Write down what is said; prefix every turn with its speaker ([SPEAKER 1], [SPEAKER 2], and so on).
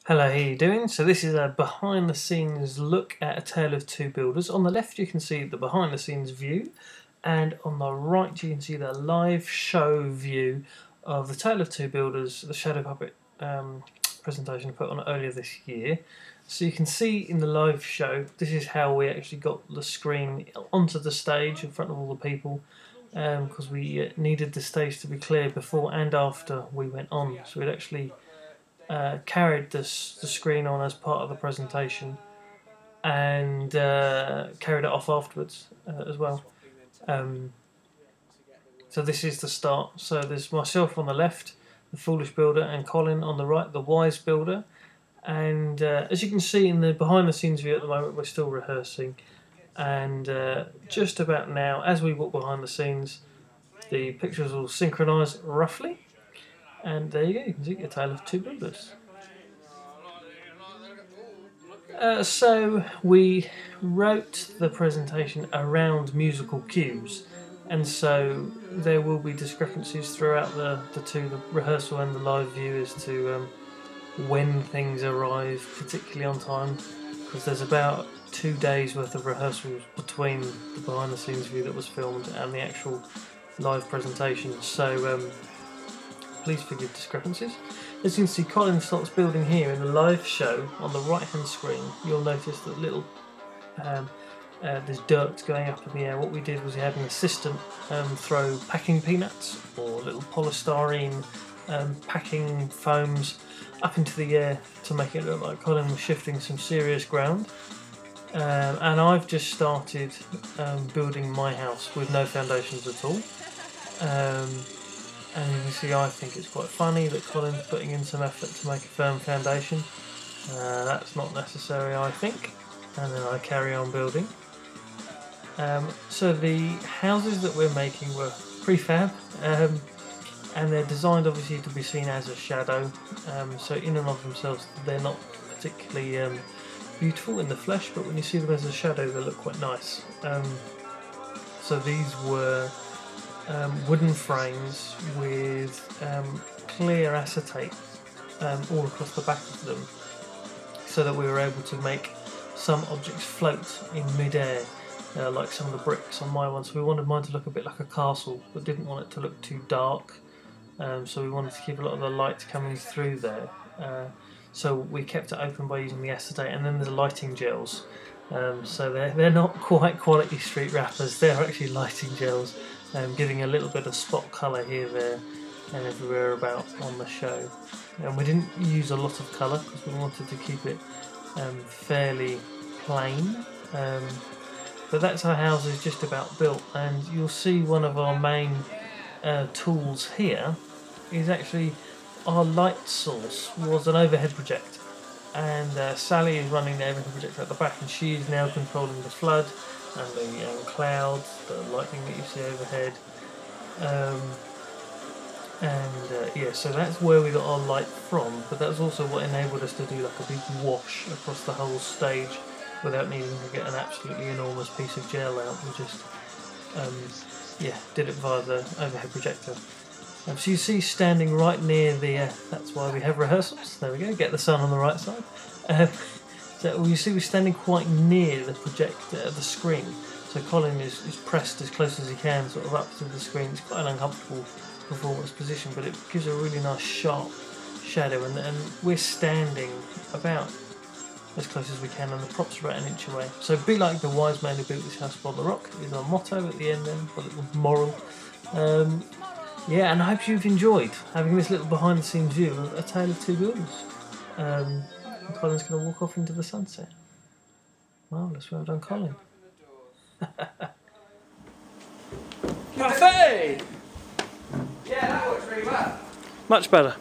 [SPEAKER 1] Hello, how you doing? So this is a behind the scenes look at A Tale of Two Builders. On the left you can see the behind the scenes view, and on the right you can see the live show view of The Tale of Two Builders, the Shadow Puppet presentation I put on earlier this year. So you can see in the live show, this is how we actually got the screen onto the stage in front of all the people, because we needed the stage to be clear before and after we went on. So we'd actually carried the screen on as part of the presentation and carried it off afterwards as well. So this is the start. So there's myself on the left, the foolish builder, and Colin on the right, the wise builder. And as you can see in the behind the scenes view at the moment, we're still rehearsing. And just about now, as we walk behind the scenes, the pictures will synchronise roughly. And there you go, you can see A Tale of Two Builders. So we wrote the presentation around musical cues, and so there will be discrepancies throughout the rehearsal and the live view as to when things arrive, particularly on time, because there's about 2 days worth of rehearsals between the behind the scenes view that was filmed and the actual live presentation. So please forgive discrepancies. As you can see, Colin starts building here in the live show. On the right hand screen you'll notice that little there's dirt going up in the air. What we did was we had an assistant throw packing peanuts or little polystyrene packing foams up into the air to make it look like Colin was shifting some serious ground. And I've just started building my house with no foundations at all. And you can see I think it's quite funny that Colin's putting in some effort to make a firm foundation. That's not necessary, I think. And then I carry on building. So the houses that we're making were prefab, and they're designed obviously to be seen as a shadow. So in and of themselves they're not particularly beautiful in the flesh, but when you see them as a shadow they look quite nice. So these were wooden frames with clear acetate all across the back of them, so that we were able to make some objects float in mid-air, like some of the bricks on my one. So we wanted mine to look a bit like a castle, but didn't want it to look too dark, so we wanted to keep a lot of the light coming through there. So we kept it open by using the acetate, and then there's lighting gels. So they're not quite quality street wrappers, they're actually lighting gels, giving a little bit of spot colour here, there and everywhere about on the show. And we didn't use a lot of colour because we wanted to keep it fairly plain. But that's our house is just about built, and you'll see one of our main tools here is actually our light source was an overhead projector. And Sally is running the overhead projector at the back, and she is now controlling the flood and the clouds, the lightning that you see overhead. Yeah, so that's where we got our light from, but that's also what enabled us to do like a big wash across the whole stage without needing to get an absolutely enormous piece of gel out. We just yeah, did it via the overhead projector. So you see standing right near the, that's why we have rehearsals, there we go, get the sun on the right side. So you see we're standing quite near the projector, the screen, so Colin is pressed as close as he can sort of up to the screen. It's quite an uncomfortable performance position, but it gives a really nice sharp shadow, and we're standing about as close as we can, and the props are about an inch away. So be like the wise man who built this house upon the rock is our motto at the end then, a little moral. Yeah, and I hope you've enjoyed having this little behind the scenes view of A Tale of Two Builders. And Colin's going to walk off into the sunset. Marvellous, well done Colin.
[SPEAKER 2] Cafe! Yeah, that works really well.
[SPEAKER 1] Much better.